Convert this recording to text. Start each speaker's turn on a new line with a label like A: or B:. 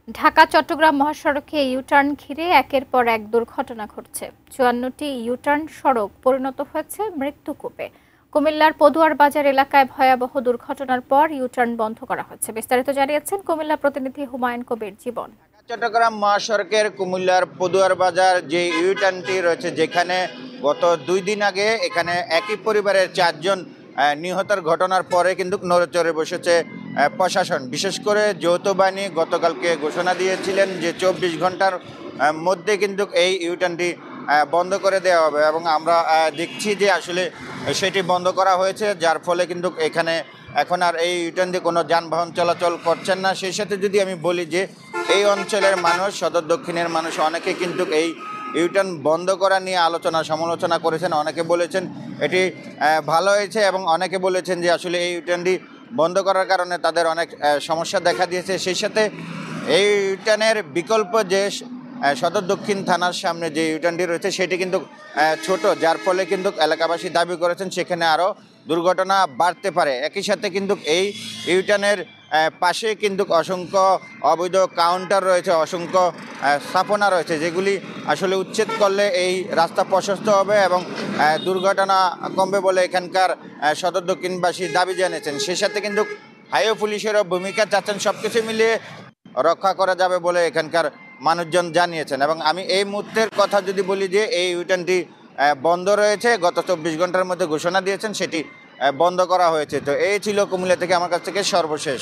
A: ঢাকা চট্টগ্রাম মহাসড়কে ইউটার্ন ঘিরে একের পর এক দুর্ঘটনা ঘটছে। ৫৪টি ইউটার্ন সড়ক পরিণত হয়েছে মৃত্যুকূপে। কুমিল্লার পদুয়ার বাজার এলাকায় ভয়াবহ দুর্ঘটনার পর ইউটার্ন বন্ধ করা হচ্ছে। বিস্তারিত জানিয়েছেন কুমিল্লা প্রতিনিধি হুমায়ুন কবির জীবন।
B: চট্টগ্রাম মহাসড়কের কুমিল্লার পদুয়ার বাজার যে ইউটার্নটি রয়েছে, যেখানে গত ২ দিন আগে এখানে একই পরিবারের ৪ জন নিহতের ঘটনার পরে কিন্তু নড়েচড়ে বসেছে প্রশাসন। বিশেষ করে যৌথ বাহিনী গতকালকে ঘোষণা দিয়েছিলেন যে ২৪ ঘন্টার মধ্যে কিন্তু এই ইউটার্নটি বন্ধ করে দেওয়া হবে, এবং আমরা দেখছি যে আসলে সেটি বন্ধ করা হয়েছে, যার ফলে কিন্তু এখানে এখন আর এই ইউটার্ন দিয়ে কোনো যানবাহন চলাচল করছেন না। সেই সাথে যদি আমি বলি যে এই অঞ্চলের মানুষ, সদর দক্ষিণের মানুষ অনেকে কিন্তু এই ইউটার্ন বন্ধ করা নিয়ে আলোচনা সমালোচনা করেছেন। অনেকে বলেছেন এটি ভালো হয়েছে, এবং অনেকে বলেছেন যে আসলে এই ইউটার্নটি বন্ধ করার কারণে তাদের অনেক সমস্যা দেখা দিয়েছে। সেই সাথে এই ইউটার্নের বিকল্প যে সদর দক্ষিণ থানার সামনে যে ইউটার্নটি রয়েছে সেটি কিন্তু ছোট, যার ফলে কিন্তু এলাকাবাসী দাবি করেছেন সেখানে আরও দুর্ঘটনা বাড়তে পারে। একই সাথে কিন্তু এই ইউটার্নের পাশে কিন্তু অসংখ্য অবৈধ কাউন্টার রয়েছে, অসংখ্য স্থাপনা রয়েছে, যেগুলি আসলে উচ্ছেদ করলে এই রাস্তা প্রশস্ত হবে এবং দুর্ঘটনা কমবে বলে এখানকার সদর দক্ষিণবাসী দাবি জানিয়েছেন। সেই সাথে কিন্তু হাইওয়ে পুলিশেরও ভূমিকা চাচ্ছেন। সব কিছু মিলিয়ে রক্ষা করা যাবে বলে এখানকার মানুষজন জানিয়েছেন। এবং আমি এই মুহূর্তের কথা যদি বলি যে এই ইউটার্নটি বন্ধ রয়েছে, গত ২৪ ঘন্টার মধ্যে ঘোষণা দিয়েছেন সেটি বন্ধ করা হয়েছে। তো এই ছিল কুমিল্লা থেকে আমার কাছ থেকে সর্বশেষ।